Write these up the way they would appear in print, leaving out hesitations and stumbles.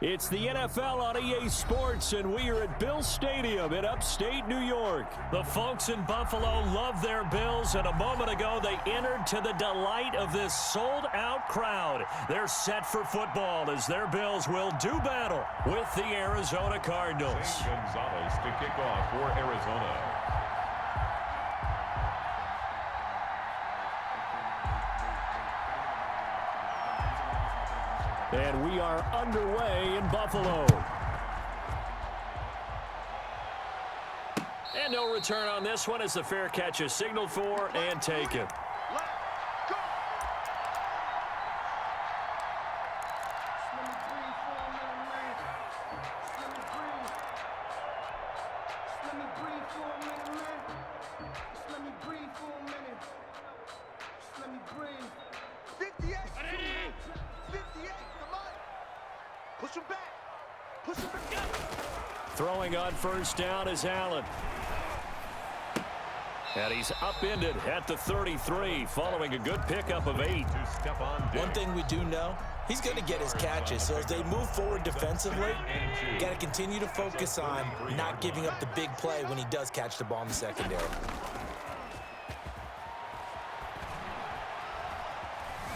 It's the NFL on EA Sports, and we are at Bill Stadium in upstate New York. The folks in Buffalo love their Bills, and a moment ago they entered to the delight of this sold-out crowd. They're set for football as their Bills will do battle with the Arizona Cardinals. Zane Gonzalez to kick off for Arizona. And we are underway in Buffalo. And no return on this one as the fair catch is signaled for and taken. Throwing on first down is Allen. And he's upended at the 33 following a good pickup of 8. One thing we do know, he's going to get his catches. So as they move forward defensively, got to continue to focus on not giving up the big play when he does catch the ball in the secondary.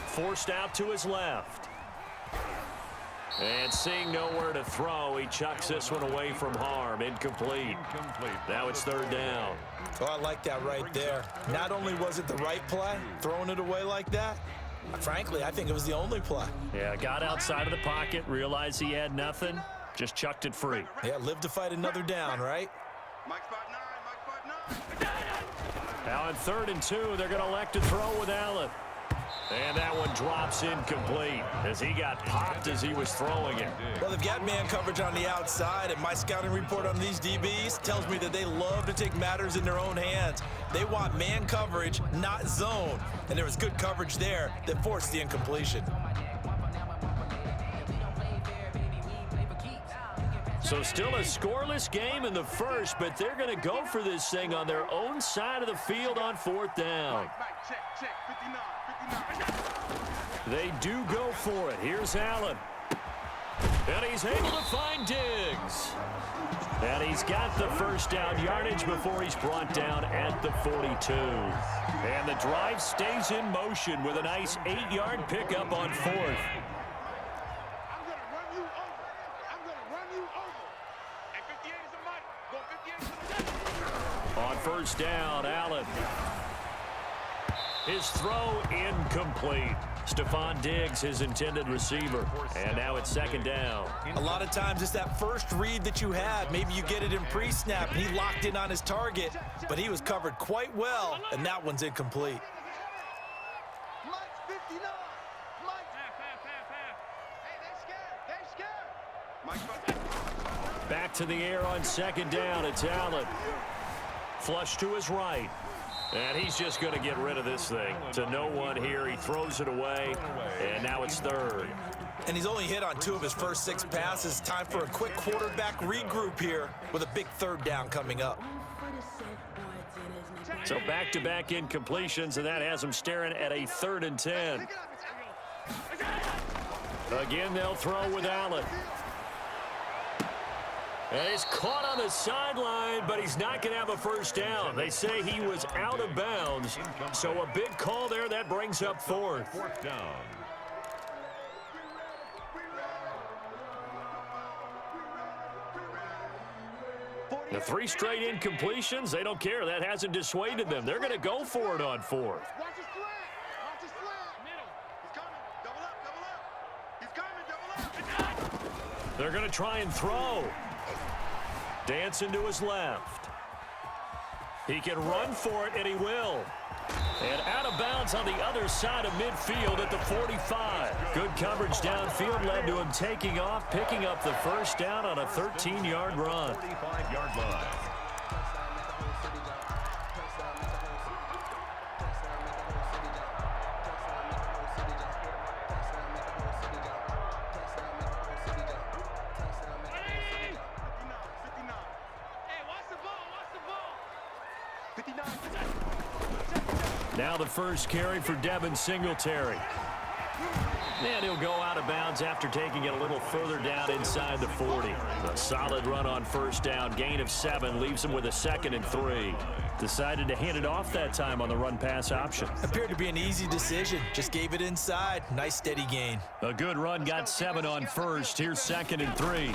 Forced out to his left. And seeing nowhere to throw, he chucks this one away from harm. Incomplete. Now it's third down. Oh, I like that right there. Not only was it the right play, throwing it away like that, frankly, I think it was the only play. Yeah, got outside of the pocket, realized he had nothing, just chucked it free. Yeah, live to fight another down, right? Now on 3rd and 2, they're going to elect to throw with Allen. And that one drops incomplete as he got popped as he was throwing it. Well, they've got man coverage on the outside, and my scouting report on these DBs tells me that they love to take matters in their own hands. They want man coverage, not zone. And there was good coverage there that forced the incompletion. So still a scoreless game in the first, but they're going to go for this thing on their own side of the field on 4th down. They do go for it. Here's Allen. And he's able to find Diggs. And he's got the first down yardage before he's brought down at the 42. And the drive stays in motion with a nice 8-yard pickup on 4th. On first down, Allen. His throw incomplete. Stephon Diggs, his intended receiver. And now it's 2nd down. A lot of times it's that first read that you had. Maybe you get it in pre-snap, and he locked in on his target, but he was covered quite well, and that one's incomplete. Back to the air on 2nd down. It's Allen. Flush to his right. And he's just going to get rid of this thing. To no one here. He throws it away. And now it's 3rd. And he's only hit on 2 of his first 6 passes. Time for a quick quarterback regroup here with a big 3rd down coming up. So back-to-back incompletions, and that has him staring at a 3rd and 10. Again, they'll throw with Allen. And he's caught on the sideline, but he's not going to have a first down. They say he was out of bounds. So a big call there. That brings up 4th. 4th down. The 3 straight incompletions, they don't care. That hasn't dissuaded them. They're going to go for it on 4th. They're going to try and throw. Dancing to his left. He can run for it, and he will. And out of bounds on the other side of midfield at the 45. Good coverage downfield led to him taking off, picking up the first down on a 13-yard run. 45-yard line. Now the first carry for Devin Singletary. And he'll go out of bounds after taking it a little further down inside the 40. A solid run on first down. Gain of 7 leaves him with a 2nd and 3. Decided to hand it off that time on the run-pass option. Appeared to be an easy decision. Just gave it inside. Nice steady gain. A good run, got 7 on first. Here's 2nd and 3.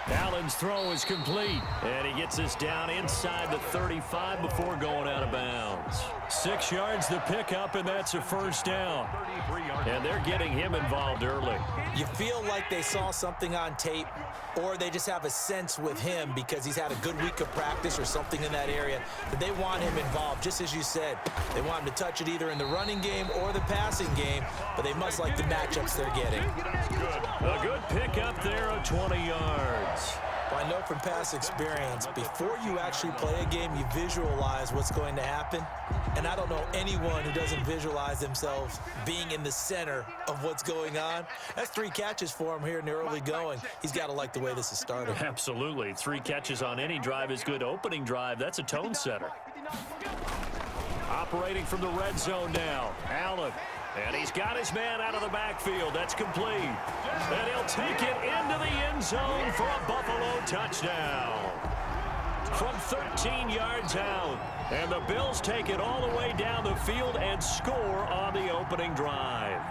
Allen's throw is complete, and he gets us down inside the 35 before going out of bounds. 6 yards the pickup, and that's a first down. And they're getting him involved early. You feel like they saw something on tape, or they just have a sense with him because he's had a good week of practice or something in that area that they want him involved, just as you said. They want him to touch it either in the running game or the passing game, but they must like the matchups they're getting. A good pickup there of 20 yards. Well, I know from past experience, before you actually play a game, you visualize what's going to happen. And I don't know anyone who doesn't visualize themselves being in the center of what's going on. That's 3 catches for him here in the early going. He's got to like the way this is starting. Absolutely. 3 catches on any drive is good. Opening drive, that's a tone setter. Operating from the red zone now, Allen. And he's got his man out of the backfield. That's complete. And he'll take it into the end zone for a Buffalo touchdown. From 13 yards out. And the Bills take it all the way down the field and score on the opening drive.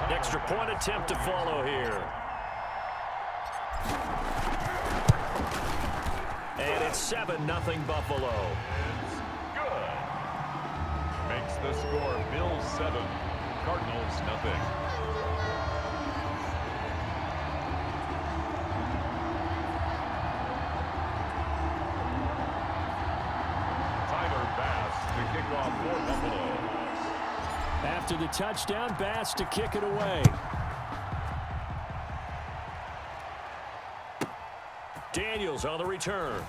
An extra point attempt to follow here. And it's 7-0 Buffalo. It's good. Makes the score Bills 7, Cardinals nothing. Tyler Bass to kick off for Buffalo. After the touchdown, Bass to kick it away. Daniels on the return.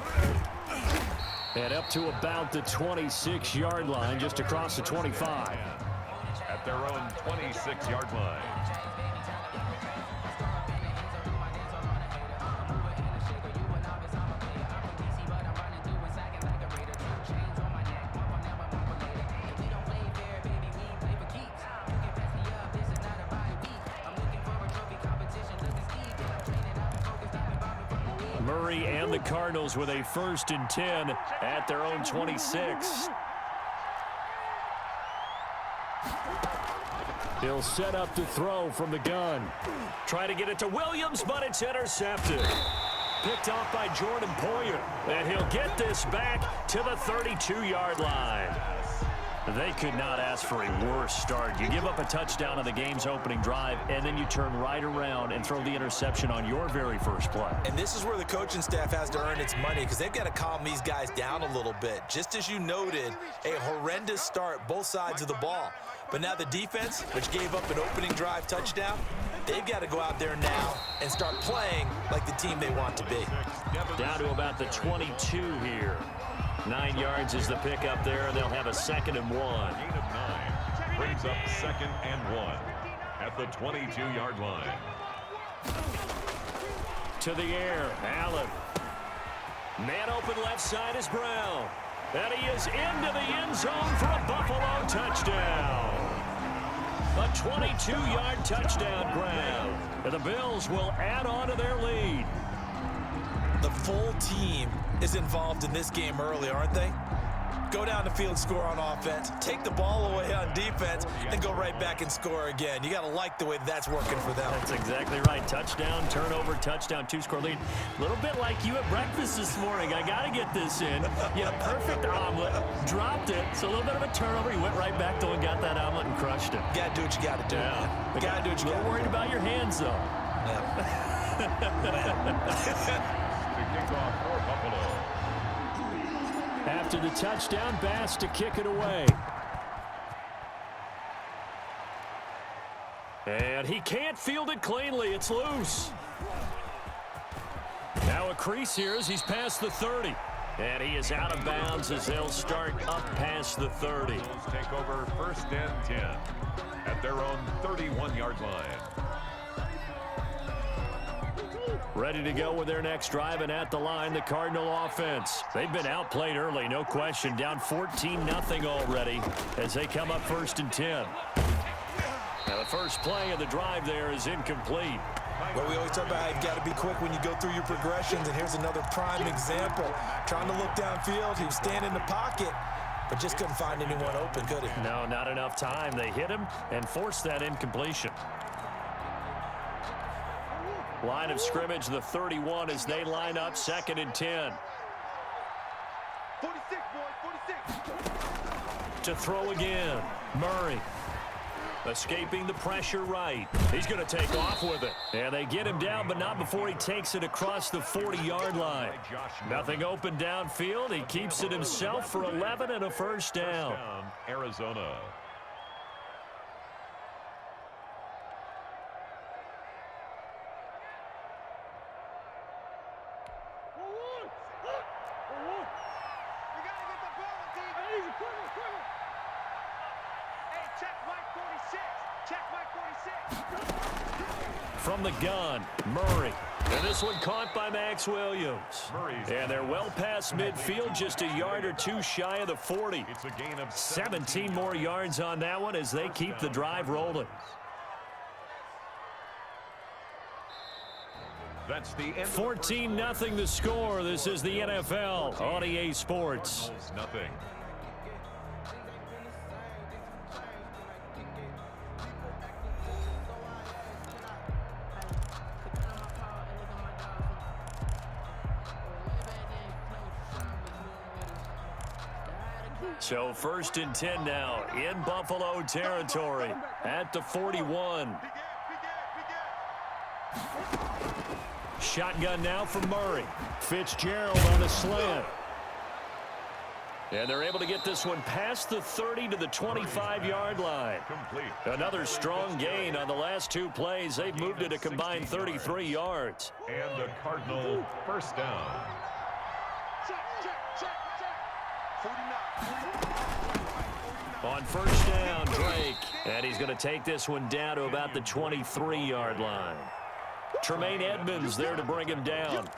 And up to about the 26-yard line, just across the 25. At their own 26-yard line. Murray and the Cardinals with a 1st and 10 at their own 26. He'll set up to throw from the gun. Try to get it to Williams, but it's intercepted. Picked off by Jordan Poyer. And he'll get this back to the 32-yard line. They could not ask for a worse start. You give up a touchdown on the game's opening drive, and then you turn right around and throw the interception on your very first play. And this is where the coaching staff has to earn its money because they've got to calm these guys down a little bit. Just as you noted, a horrendous start both sides of the ball. But now the defense, which gave up an opening drive touchdown, they've got to go out there now and start playing like the team they want to be. Down to about the 22 here. 9 yards is the pickup there, and they'll have a 2nd and 1. Gain of 9 brings up 2nd and 1 at the 22-yard line. To the air, Allen. Man open left side is Brown. And he is into the end zone for a Buffalo touchdown. A 22-yard touchdown grab. And the Bills will add on to their lead. The full team is involved in this game early, aren't they? Go down the field, score on offense, take the ball away on defense, and go right back and score again. You got to like the way that's working for them. That's exactly right. Touchdown, turnover, touchdown, 2-score lead. A little bit like you at breakfast this morning. I got to get this in. You had a perfect omelet, dropped it. So a little bit of a turnover. You went right back though and got that omelet and crushed it. Got to do what you got to do. Yeah. You got to do what you got to do. A little worried about your hands, though. To kick off for Buffalo. After the touchdown, Bass to kick it away. And he can't field it cleanly. It's loose. Now a crease here as he's past the 30. And he is out of bounds as they'll start up past the 30. Bills take over 1st and 10 at their own 31-yard line. Ready to go with their next drive, and at the line, the Cardinal offense. They've been outplayed early, no question. Down 14-0 already as they come up 1st and 10. Now the first play of the drive there is incomplete. Well, we always talk about how you've got to be quick when you go through your progressions, and here's another prime example. Trying to look downfield, he was standing in the pocket, but just couldn't find anyone open, could he? No, not enough time. They hit him and forced that incompletion. Line of scrimmage, the 31, as they line up 2nd and 10. 46, boys, 46. To throw again, Murray. Escaping the pressure right. He's going to take off with it. And they get him down, but not before he takes it across the 40-yard line. Nothing open downfield. He keeps it himself for 11 and a first down. Arizona. From the gun, Murray. And this one caught by Max Williams. And they're well past midfield, just a yard or two shy of the 40. It's a gain of 17 more yards on that one as they keep the drive rolling. That's the end. 14-0 the score. This is the NFL on EA Sports. Nothing. So 1st and 10 now in Buffalo territory at the 41. Shotgun now for Murray. Fitzgerald on the slant. And they're able to get this one past the 30 to the 25-yard line. Another strong gain on the last 2 plays. They've moved it a combined 33 yards. And the Cardinal first down. On first down, Drake. And he's going to take this one down to about the 23-yard line. Tremaine Edmonds there to bring him down.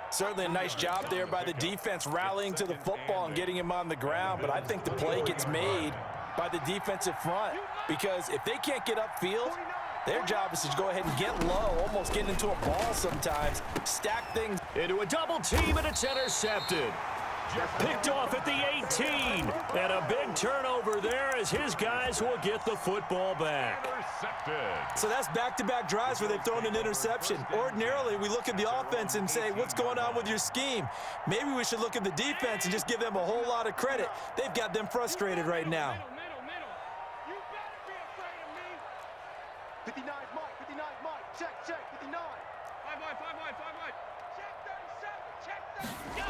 Certainly a nice job there by the defense rallying to the football and getting him on the ground, but I think the play gets made by the defensive front because if they can't get upfield, their job is to go ahead and get low, almost get into a ball sometimes, stack things. Into a double team, and it's intercepted. Picked off at the 18, and a big turnover there as his guys will get the football back. So that's back-to-back drives where they've thrown an interception. Ordinarily, we look at the offense and say, what's going on with your scheme? Maybe we should look at the defense and just give them a whole lot of credit. They've got them frustrated right now. You better be afraid of me. 59 Mike, 59 Mike, check, 59. 5 wide. Check 37, check 30, go.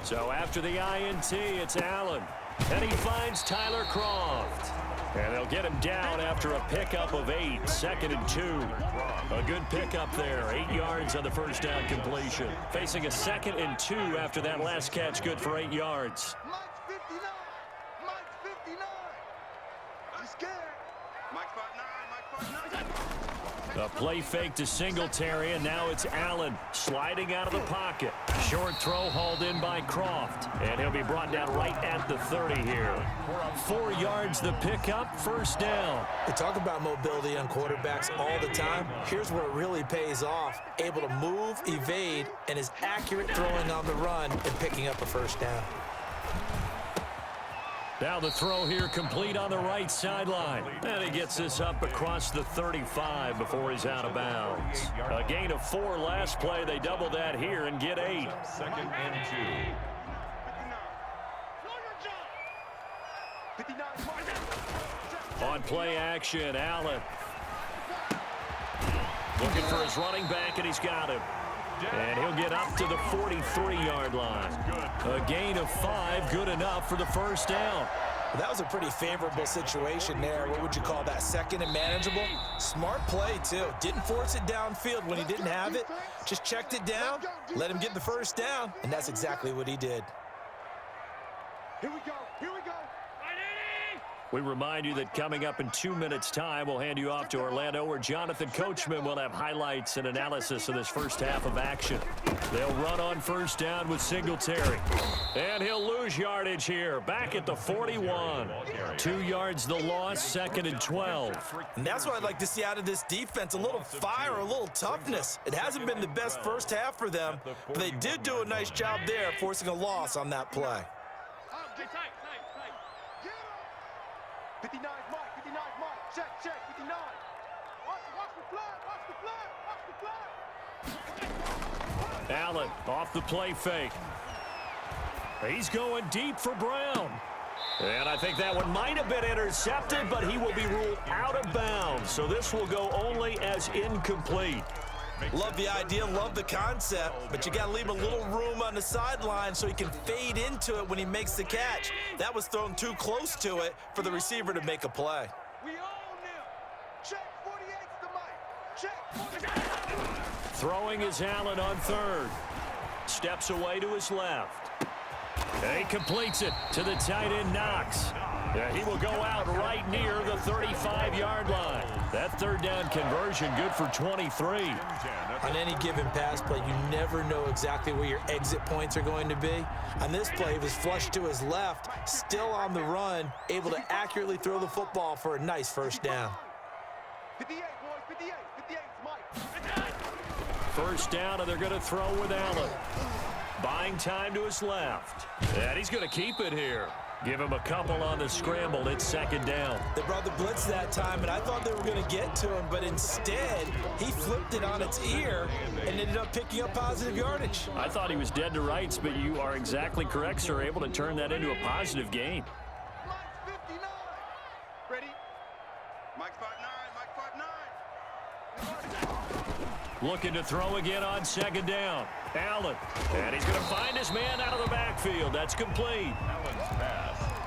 So after the INT, it's Allen. And he finds Tyler Croft. And they'll get him down after a pickup of 8, 2nd and 2. A good pickup there, 8 yards on the first down completion. Facing a 2nd and 2 after that last catch, good for 8 yards. Mike's 59. Mike's 59. I'm scared. Mike's 59. A play fake to Singletary, and now it's Allen sliding out of the pocket. Short throw hauled in by Croft, and he'll be brought down right at the 30 here. 4 yards the pickup, first down. They talk about mobility on quarterbacks all the time. Here's where it really pays off. Able to move, evade, and is accurate throwing on the run and picking up a first down. Now the throw here complete on the right sideline. And he gets this up across the 35 before he's out of bounds. A gain of 4 last play. They double that here and get 8. 2nd and 2. On play action, Allen. Looking for his running back, and he's got him. And he'll get up to the 43-yard line. A gain of 5, good enough for the first down. Well, that was a pretty favorable situation there. What would you call that? 2nd and manageable? Smart play, too. Didn't force it downfield when he didn't have it. Just checked it down, let him get the first down, and that's exactly what he did. Here we go. We remind you that coming up in 2 minutes' time, we'll hand you off to Orlando, where Jonathan Coachman will have highlights and analysis of this first half of action. They'll run on first down with Singletary. And he'll lose yardage here, back at the 41. 2 yards the loss, 2nd and 12. And that's what I'd like to see out of this defense, a little fire, a little toughness. It hasn't been the best first half for them, but they did do a nice job there, forcing a loss on that play. 59 Mike, 59 Mike, check, 59. Watch the flag. Allen off the play fake. He's going deep for Brown. And I think that one might have been intercepted, but he will be ruled out of bounds. So this will go only as incomplete. Love the idea, love the concept, but you got to leave a little room on the sideline so he can fade into it when he makes the catch. That was thrown too close to it for the receiver to make a play. We own them. Check 48's the mic. Check 48. Throwing is Allen on third. Steps away to his left. And he completes it to the tight end, Knox. He will go out right near the 35-yard line. That third down conversion good for 23. On any given pass play, you never know exactly where your exit points are going to be. On this play, he was flushed to his left, still on the run, able to accurately throw the football for a nice first down. 58, boys, 58 Mike. First down, and they're going to throw with Allen. Buying time to his left. And he's going to keep it here. Give him a couple on the scramble. It's 2nd down. They brought the blitz that time, and I thought they were going to get to him, but instead, he flipped it on its ear and ended up picking up positive yardage. I thought he was dead to rights, but you are exactly correct, sir. Able to turn that into a positive gain. Mike's 59. Ready? Mike's 5'9", Mike's 5'9". Looking to throw again on 2nd down. Allen. And he's going to find his man out of the backfield. That's complete.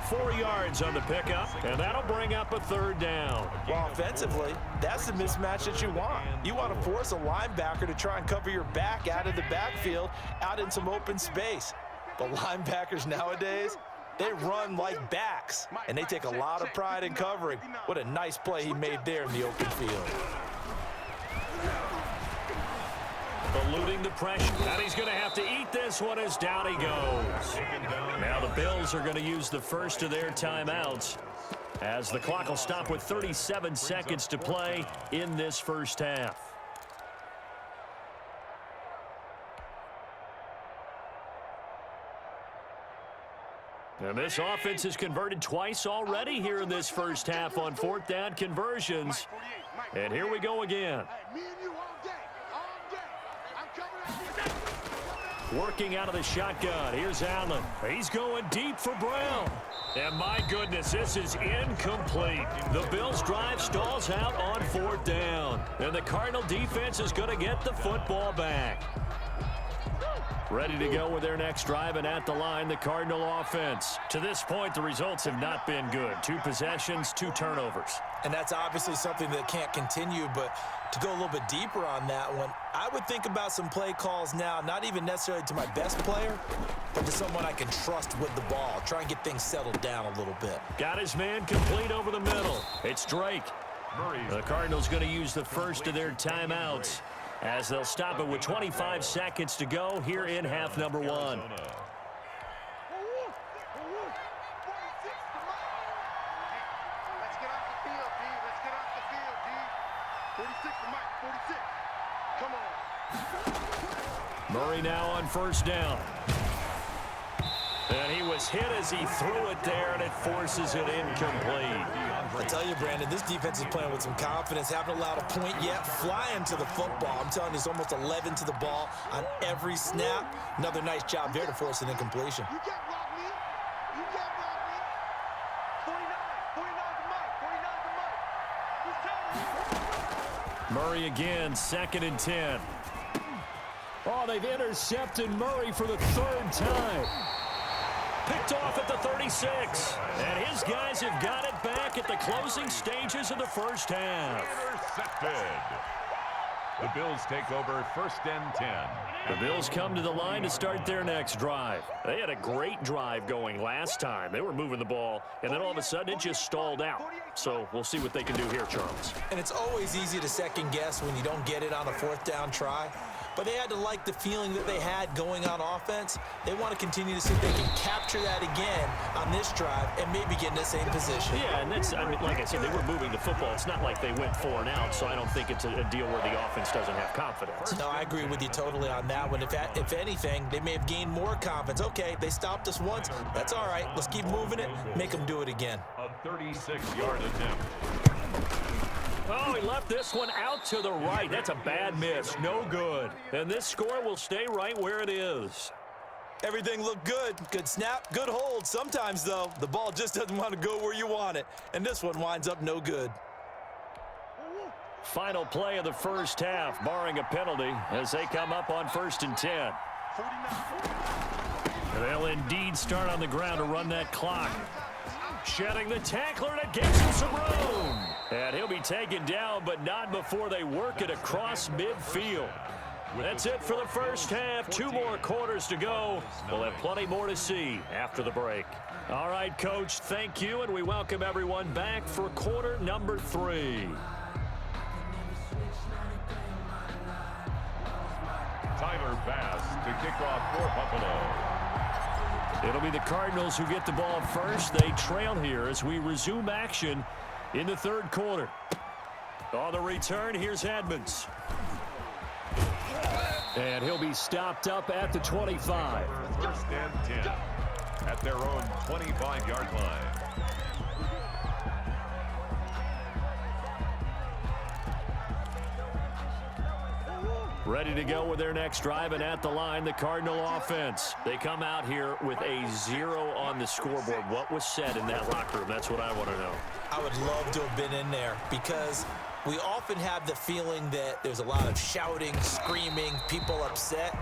4 yards on the pickup, and that'll bring up a 3rd down. Well, offensively, that's the mismatch that you want. You want to force a linebacker to try and cover your back out of the backfield, out in some open space. But linebackers nowadays, they run like backs, and they take a lot of pride in covering. What a nice play he made there in the open field. Eluding the pressure. And he's going to have to eat this one as down he goes. Now the Bills are going to use the first of their timeouts as the clock will stop with 37 seconds to play in this first half. And this offense has converted twice already here in this first half on 4th down conversions. And here we go again. Me and you all day. I'm coming at you. Working out of the shotgun. Here's Allen. He's going deep for Brown. And my goodness, this is incomplete. The Bills' drive stalls out on 4th down. And the Cardinal defense is going to get the football back. Ready to go with their next drive, and at the line, the Cardinal offense. To this point, the results have not been good. 2 possessions, 2 turnovers. And that's obviously something that can't continue, but to go a little bit deeper on that one, I would think about some play calls now, not even necessarily to my best player, but to someone I can trust with the ball. Try and get things settled down a little bit. Got his man complete over the middle. It's Drake. The Cardinals going to use the first of their timeouts as they'll stop it with 25 seconds to go here in half number 1. Murray now on first down. And he was hit as he threw it there, and it forces it incomplete. I tell you, Brandon, this defense is playing with some confidence. Haven't allowed a point yet. Flying to the football. I'm telling you, there's almost 11 to the ball on every snap. Another nice job there to force an incompletion. You can't block me. You can't block me. 49 to Mike. Murray again, 2nd and 10. Oh, they've intercepted Murray for the 3rd time. Picked off at the 36. And his guys have got it back at the closing stages of the first half. Intercepted. The Bills take over 1st and 10. The Bills come to the line to start their next drive. They had a great drive going last time. They were moving the ball, and then all of a sudden it just stalled out. So we'll see what they can do here, Charles. And it's always easy to second guess when you don't get it on a 4th down try. But they had to like the feeling that they had going on offense. They want to continue to see if they can capture that again on this drive and maybe get in the same position. Yeah, and that's, I mean, like I said, they were moving the football. It's not like they went 4 and out, so I don't think it's a deal where the offense doesn't have confidence. No, I agree with you totally on that one. If anything, they may have gained more confidence. Okay, they stopped us once. That's all right. Let's keep moving it. Make them do it again. A 36-yard attempt. Oh, he left this one out to the right. That's a bad miss. No good. And this score will stay right where it is. Everything looked good. Good snap, good hold. Sometimes, though, the ball just doesn't want to go where you want it. And this one winds up no good. Final play of the first half, barring a penalty, as they come up on 1st and 10. They'll indeed start on the ground to run that clock. Shedding the tackler, and it gives him some room. And he'll be taken down, but not before they work it across midfield. That's it for the first half. 2 more quarters to go. We'll have plenty more to see after the break. All right, Coach, thank you, and we welcome everyone back for quarter number 3. Tyler Bass to kick off for Buffalo. It'll be the Cardinals who get the ball first. They trail here as we resume action in the 3rd quarter. On the return, here's Edmonds. And he'll be stopped up at the 25. 1st and 10 at their own 25-yard line. Ready to go with their next drive, and at the line, the Cardinal offense. They come out here with a 0 on the scoreboard. What was said in that locker room? That's what I want to know. I would love to have been in there because we often have the feeling that there's a lot of shouting, screaming, people upset.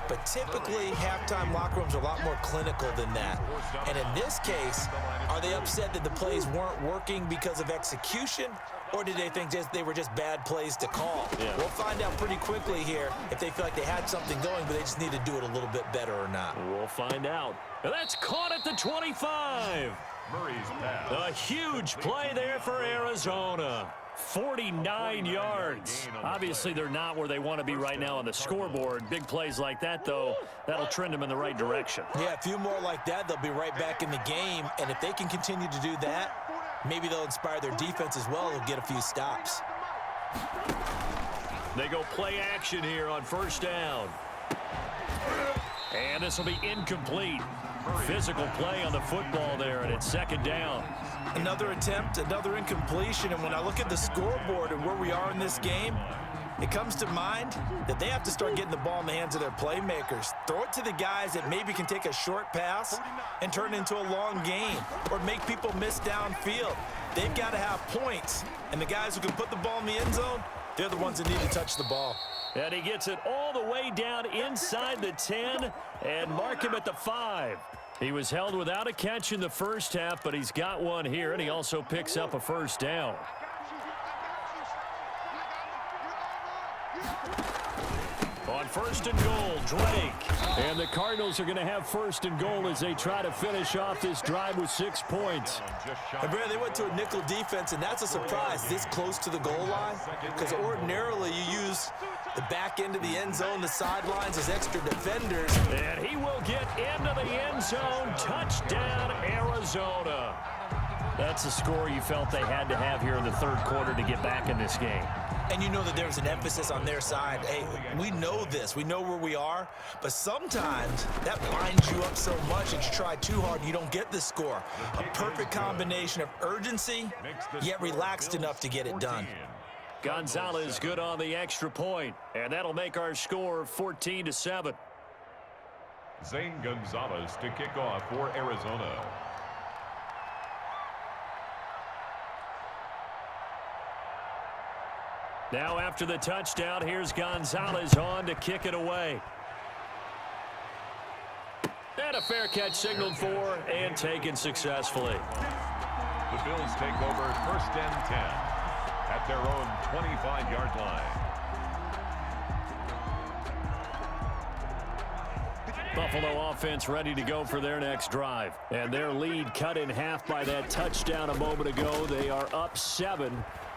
But typically, halftime locker rooms are a lot more clinical than that. And in this case, are they upset that the plays weren't working because of execution? Or did they think they were just bad plays to call? Yeah. We'll find out pretty quickly here if they feel like they had something going, but they just need to do it a little bit better or not. We'll find out. And that's caught at the 25. Murray's pass. A huge play there for Arizona. 49 yards. Obviously, they're not where they want to be right now on the scoreboard. Big plays like that, though, that'll trend them in the right direction. Yeah, a few more like that, they'll be right back in the game. And if they can continue to do that, maybe they'll inspire their defense as well. They'll get a few stops. They go play action here on 1st down. And this will be incomplete. Physical play on the football there, and it's 2nd down. Another attempt, another incompletion, and when I look at the scoreboard and where we are in this game, it comes to mind that they have to start getting the ball in the hands of their playmakers. Throw it to the guys that maybe can take a short pass and turn it into a long gain or make people miss downfield. They've got to have points, and the guys who can put the ball in the end zone, they're the ones that need to touch the ball. And he gets it all the way down inside the 10 and mark him at the 5. He was held without a catch in the first half, but he's got one here, and he also picks up a 1st down. On 1st and goal, Drake. And the Cardinals are going to have 1st and goal as they try to finish off this drive with 6 points. And Brad, they went to a nickel defense, and that's a surprise this close to the goal line, because ordinarily you use the back end of the end zone, the sidelines as extra defenders. And he will get into the end zone. Touchdown, Arizona. That's the score you felt they had to have here in the 3rd quarter to get back in this game. And you know that there's an emphasis on their side. Hey, we know this. We know where we are. But sometimes that binds you up so much that you try too hard and you don't get the score. A perfect combination of urgency, yet relaxed enough to get it done. Gonzalez good on the extra point, and that'll make our score 14-7. Zane Gonzalez to kick off for Arizona. Now after the touchdown, here's Gonzalez on to kick it away. And a fair catch signaled for and taken successfully. The Bills take over 1st and 10 at their own 25-yard line. Buffalo offense ready to go for their next drive. And their lead cut in half by that touchdown a moment ago. They are up 7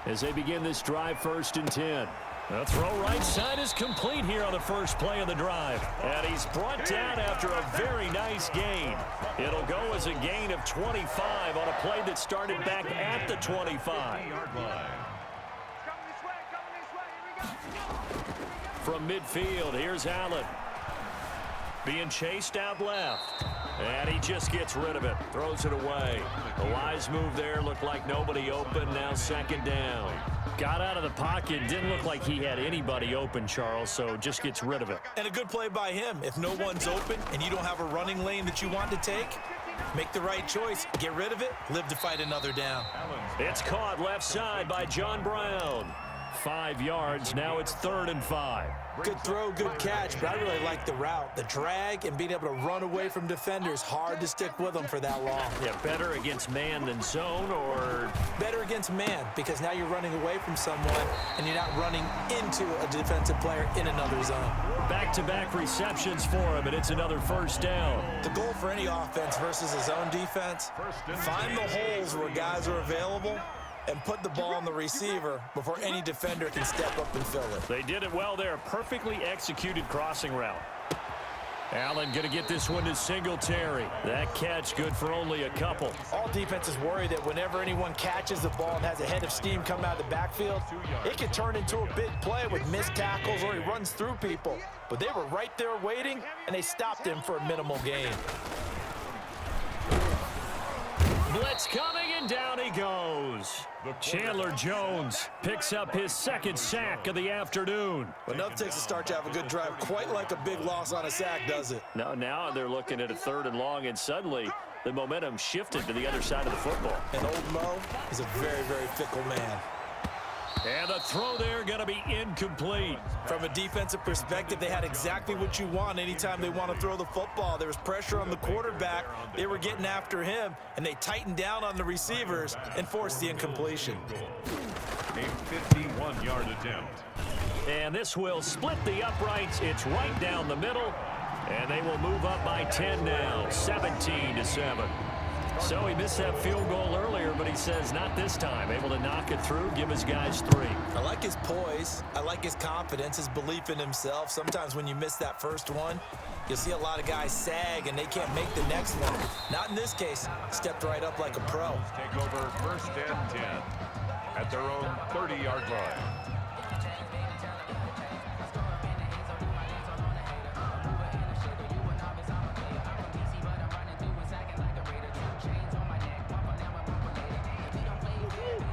as they begin this drive, 1st and 10. The throw right side is complete here on the first play of the drive. And he's brought down after a very nice gain. It'll go as a gain of 25 on a play that started back at the 25. From midfield, here's Allen. Being chased out left. And he just gets rid of it. Throws it away. A wise move there. Looked like nobody open. Now 2nd down. Got out of the pocket. Didn't look like he had anybody open, Charles, so just gets rid of it. And a good play by him. If no one's open and you don't have a running lane that you want to take, make the right choice. Get rid of it. Live to fight another down. It's caught left side by John Brown. 5 yards. Now it's 3rd and 5. Good throw, good catch, but I really like the route. The drag and being able to run away from defenders. Hard to stick with them for that long. Yeah, better against man than zone, or? Better against man, because now you're running away from someone and you're not running into a defensive player in another zone. Back-to-back receptions for him, and it's another 1st down. The goal for any offense versus a zone defense, find the holes where guys are available and put the ball on the receiver before any defender can step up and fill it. They did it well there. Perfectly executed crossing route. Allen going to get this one to Singletary. That catch good for only a couple. All defenses worry that whenever anyone catches the ball and has a head of steam come out of the backfield, it can turn into a big play with missed tackles or he runs through people. But they were right there waiting, and they stopped him for a minimal gain. Blitz coming, and down he goes. Chandler Jones picks up his 2nd sack of the afternoon. Enough takes to start to have a good drive, quite like a big loss on a sack, does it? Now they're looking at a 3rd and long, and suddenly the momentum shifted to the other side of the football. And old Mo is a very, very fickle man. And the throw there going to be incomplete. From a defensive perspective, they had exactly what you want anytime they want to throw the football. There was pressure on the quarterback. They were getting after him, and they tightened down on the receivers and forced the incompletion. A 51-yard attempt. And this will split the uprights. It's right down the middle, and they will move up by 10 now, 17-7. So he missed that field goal earlier, but he says not this time. Able to knock it through, give his guys 3. I like his poise. I like his confidence, his belief in himself. Sometimes when you miss that first one, you'll see a lot of guys sag and they can't make the next one. Not in this case. Stepped right up like a pro. Take over 1st and 10 at their own 30-yard line.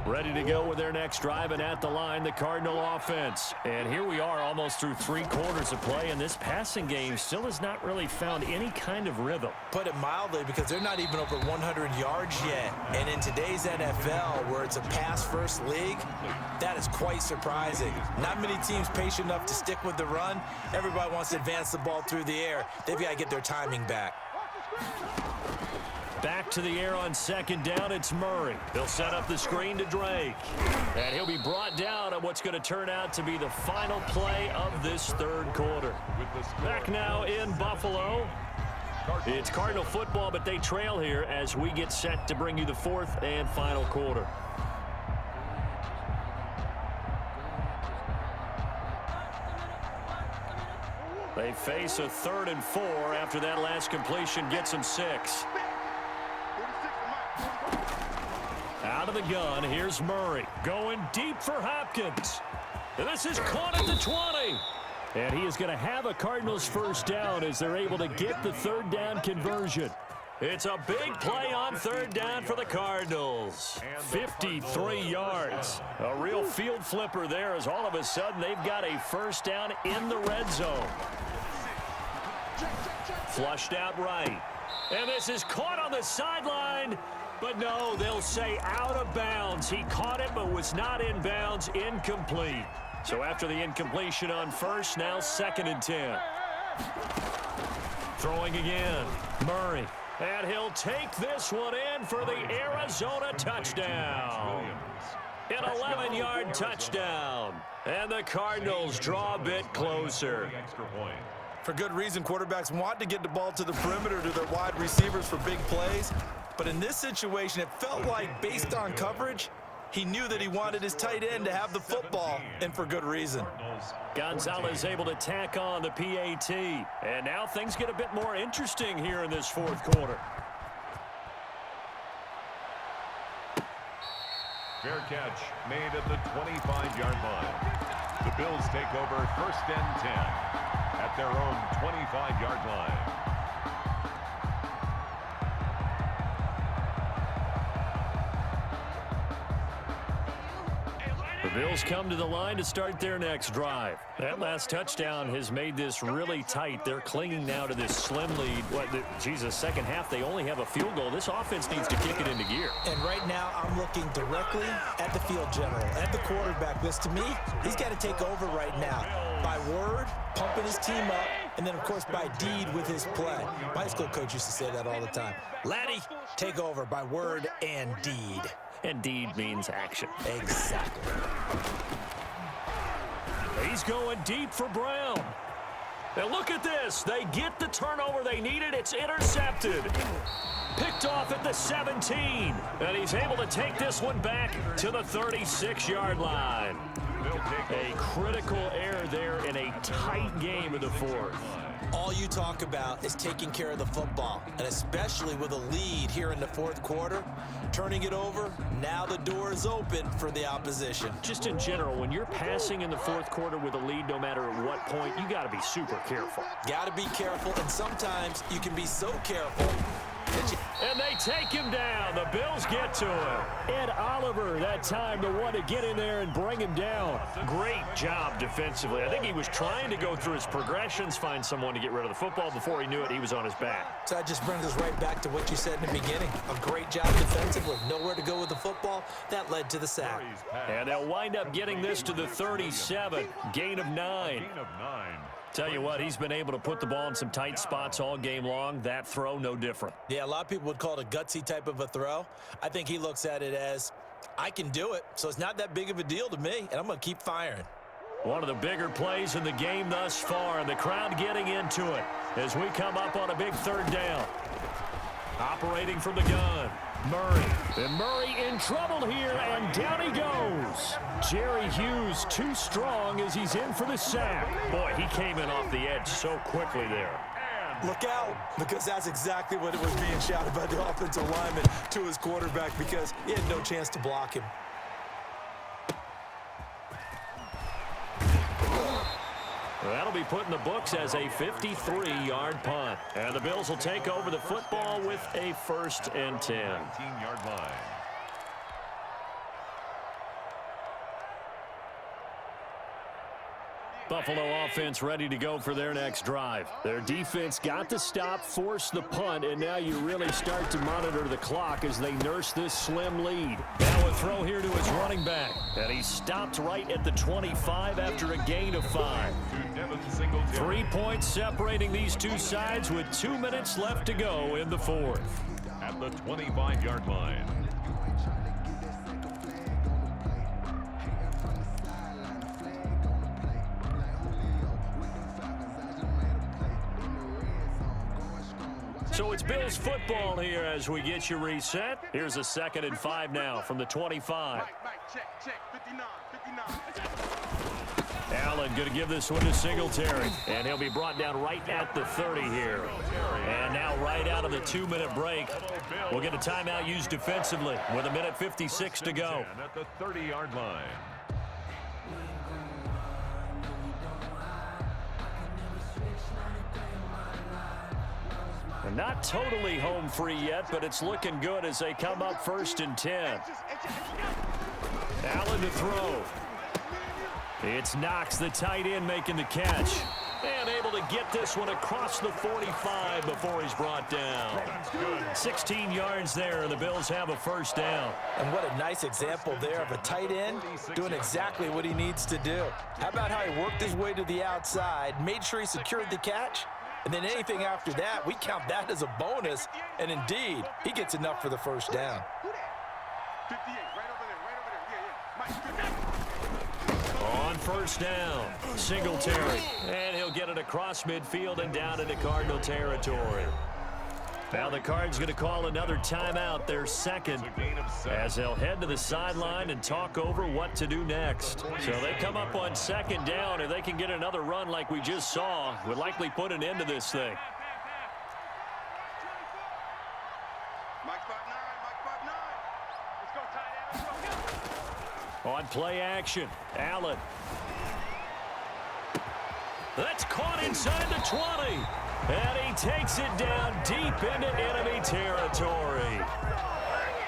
Ready to go with their next drive, and at the line, the Cardinal offense. And here we are almost through 3 quarters of play, and this passing game still has not really found any kind of rhythm. Put it mildly, because they're not even over 100 yards yet. And in today's NFL, where it's a pass-first league, that is quite surprising. Not many teams patient enough to stick with the run. Everybody wants to advance the ball through the air. They've got to get their timing back. Back to the air on 2nd down, it's Murray. He'll set up the screen to Drake. And he'll be brought down on what's going to turn out to be the final play of this 3rd quarter. Back now in Buffalo. It's Cardinal football, but they trail here as we get set to bring you the 4th and final quarter. They face a 3rd and 4 after that last completion gets them 6. Out of the gun, here's Murray. Going deep for Hopkins. And this is caught at the 20. And he is going to have a Cardinals 1st down as they're able to get the 3rd down conversion. It's a big play on 3rd down for the Cardinals. 53 yards. A real field flipper there as all of a sudden they've got a 1st down in the red zone. Flushed out right. And this is caught on the sideline. But no, they'll say out of bounds. He caught it but was not in bounds. Incomplete. So after the incompletion on 1st, now 2nd and 10. Throwing again. Murray. And he'll take this one in for the Arizona touchdown. An 11-yard touchdown. And the Cardinals draw a bit closer. For good reason, quarterbacks want to get the ball to the perimeter to their wide receivers for big plays. But in this situation, it felt like, based on coverage, he knew that he wanted his tight end to have the football, and for good reason. Gonzalez able to tack on the PAT. And now things get a bit more interesting here in this fourth quarter. Fair catch made at the 25-yard line. The Bills take over 1st and 10 at their own 25-yard line. The Bills come to the line to start their next drive. That last touchdown has made this really tight. They're clinging now to this slim lead. Second half, they only have a field goal. This offense needs to kick it into gear. And right now, I'm looking directly at the field general, at the quarterback. Because to me, he's got to take over right now. By word, pumping his team up, and then, of course, by deed with his play. My high school coach used to say that all the time. Laddie, take over by word and deed. And deed means action. Exactly. He's going deep for Brown. Now look at this. They get the turnover they needed. It's intercepted. Picked off at the 17. And he's able to take this one back to the 36-yard line. A critical error there in a tight game of the fourth. All you talk about is taking care of the football, and especially with a lead here in the fourth quarter, turning it over, now the door is open for the opposition. Just in general, when you're passing in the fourth quarter with a lead, no matter at what point, you got to be super careful. Got to be careful, and sometimes you can be so careful that you... And they take him down. The Bills get to him. Ed Oliver, that time, the one to get in there and bring him down. Great job defensively. I think he was trying to go through his progressions, find someone to get rid of the football. Before he knew it, he was on his back. So that just brings us right back to what you said in the beginning. A great job defensively. Nowhere to go with the football. That led to the sack. And they'll wind up getting this to the 37. Gain of 9. Tell you what, he's been able to put the ball in some tight spots all game long. That throw, no different. Yeah, a lot of people would call it a gutsy type of a throw. I think he looks at it as, I can do it, so it's not that big of a deal to me, and I'm going to keep firing. One of the bigger plays in the game thus far, and the crowd getting into it as we come up on a big third down. Operating from the gun, Murray. And Murray in trouble here, and down he goes. Jerry Hughes too strong as he's in for the sack. Boy, he came in off the edge so quickly there. Look out, because that's exactly what it was being shouted by the offensive lineman to his quarterback, because he had no chance to block him. That'll be put in the books as a 53-yard punt. And the Bills will take over the football with a 1st and 10. 19-yard line. Buffalo offense ready to go for their next drive. Their defense got the stop, forced the punt, and now you really start to monitor the clock as they nurse this slim lead. Now a throw here to his running back, and he stopped right at the 25 after a gain of 5. 3 points separating these two sides with 2 minutes left to go in the fourth. At the 25-yard line. So it's Bills football here as we get you reset. Here's a 2nd and 5 now from the 25. Check, 59, 59. Allen going to give this one to Singletary, and he'll be brought down right at the 30 here. And now right out of the 2-minute break, we'll get a timeout used defensively with 1:56 to go. At the 30-yard line. Not totally home free yet, but it's looking good as they come up 1st and 10. Allen to throw. It's Knox, the tight end, making the catch. And able to get this one across the 45 before he's brought down. 16 yards there, and the Bills have a 1st down. And what a nice example there of a tight end doing exactly what he needs to do. How about how he worked his way to the outside, made sure he secured the catch, and then anything after that, we count that as a bonus. And indeed, he gets enough for the 1st down. 58, right over there, right over there. Yeah. Mike, on first down. Singletary. And he'll get it across midfield and down into Cardinal territory. Now the Cards going to call another timeout, their second, as they'll head to the sideline and talk over what to do next. So they come up on second down. If they can get another run like we just saw, would likely put an end to this thing. On play action, Allen. That's caught inside the 20. And he takes it down deep into enemy territory.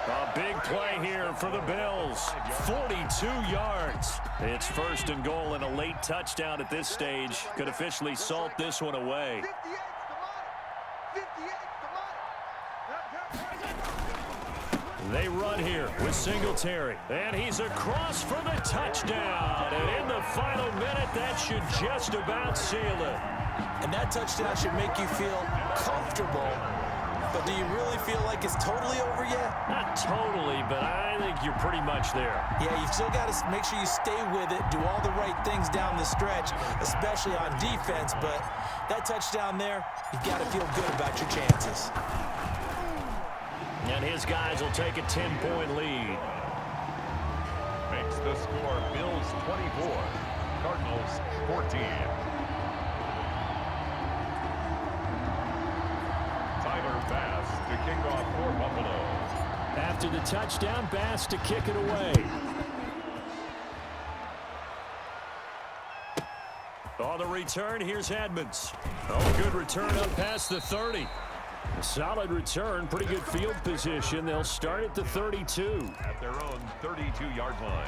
A big play here for the Bills. 42 yards. It's first and goal, and a late touchdown at this stage could officially salt this one away. They run here with Singletary, and he's across for the touchdown. And in the final minute, that should just about seal it. And that touchdown should make you feel comfortable. But do you really feel like it's totally over yet? Not totally, but I think you're pretty much there. Yeah, you still got to make sure you stay with it, do all the right things down the stretch, especially on defense. But that touchdown there, you've got to feel good about your chances. And his guys will take a 10-point lead. Makes the score Bills 24, Cardinals 14. Tyler Bass to kick off for Buffalo. After the touchdown, Bass to kick it away. On the return, here's Edmonds. Oh, good return up past the 30. A solid return, pretty good field position. They'll start at the 32. At their own 32-yard line.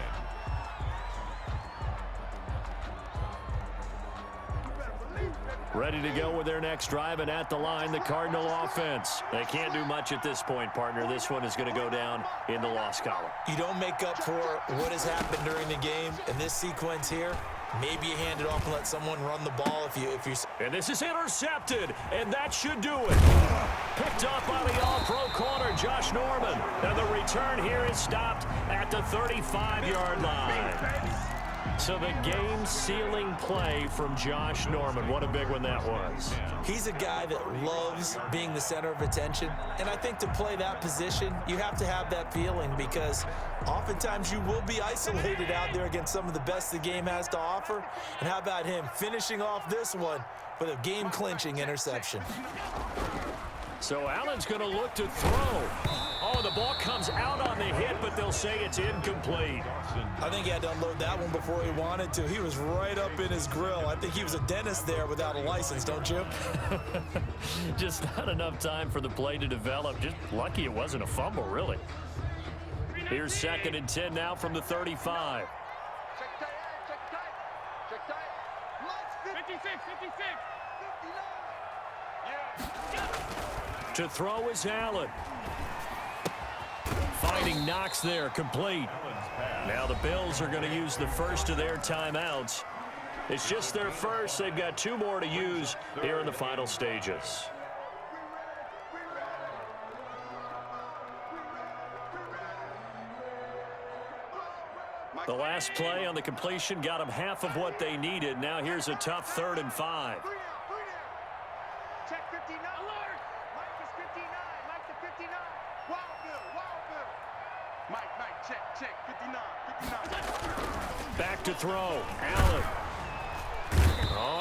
Ready to go with their next drive, and at the line, the Cardinal offense. They can't do much at this point, partner. This one is going to go down in the loss column. You don't make up for what has happened during the game in this sequence here. Maybe you hand it off and let someone run the ball if you. And this is intercepted, and that should do it. Picked up by the all-pro corner, Josh Norman. And the return here is stopped at the 35-yard line. So the game-sealing play from Josh Norman. What a big one that was. He's a guy that loves being the center of attention. And I think to play that position, you have to have that feeling because oftentimes you will be isolated out there against some of the best the game has to offer. And how about him finishing off this one with a game-clinching interception? So Allen's going to look to throw. Oh, the ball comes out on the hit, but they'll say it's incomplete. I think he had to unload that one before he wanted to. He was right up in his grill. I think he was a dentist there without a license, don't you? Just not enough time for the play to develop. Just lucky it wasn't a fumble, really. Here's 2nd and 10 now from the 35. Check tight, check tight, check tight. 56, 56, 59. Yeah. To throw is Allen. Finding Knox there, complete. Now the Bills are going to use the first of their timeouts. It's just their first. They've got 2 more to use here in the final stages. The last play on the completion got them half of what they needed. Now here's a tough 3rd and 5. Check 59. Alert! Mike is 59. Mike to 59. Wild Bill, Wild Bill. Mike, check, 59. Back to throw. Allen.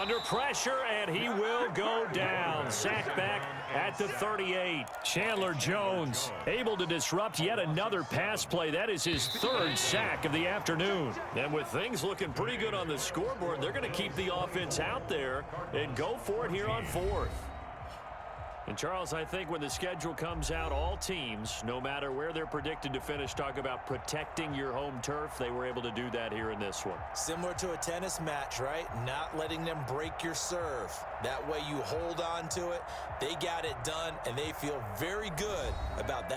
Under pressure, and he will go down. Sacked back at the 38. Chandler Jones able to disrupt yet another pass play. That is his 3rd sack of the afternoon. And with things looking pretty good on the scoreboard, they're going to keep the offense out there and go for it here on 4th. And, Charles, I think when the schedule comes out, all teams, no matter where they're predicted to finish, talk about protecting your home turf. They were able to do that here in this one. Similar to a tennis match, right? Not letting them break your serve. That way you hold on to it. They got it done, and they feel very good about that.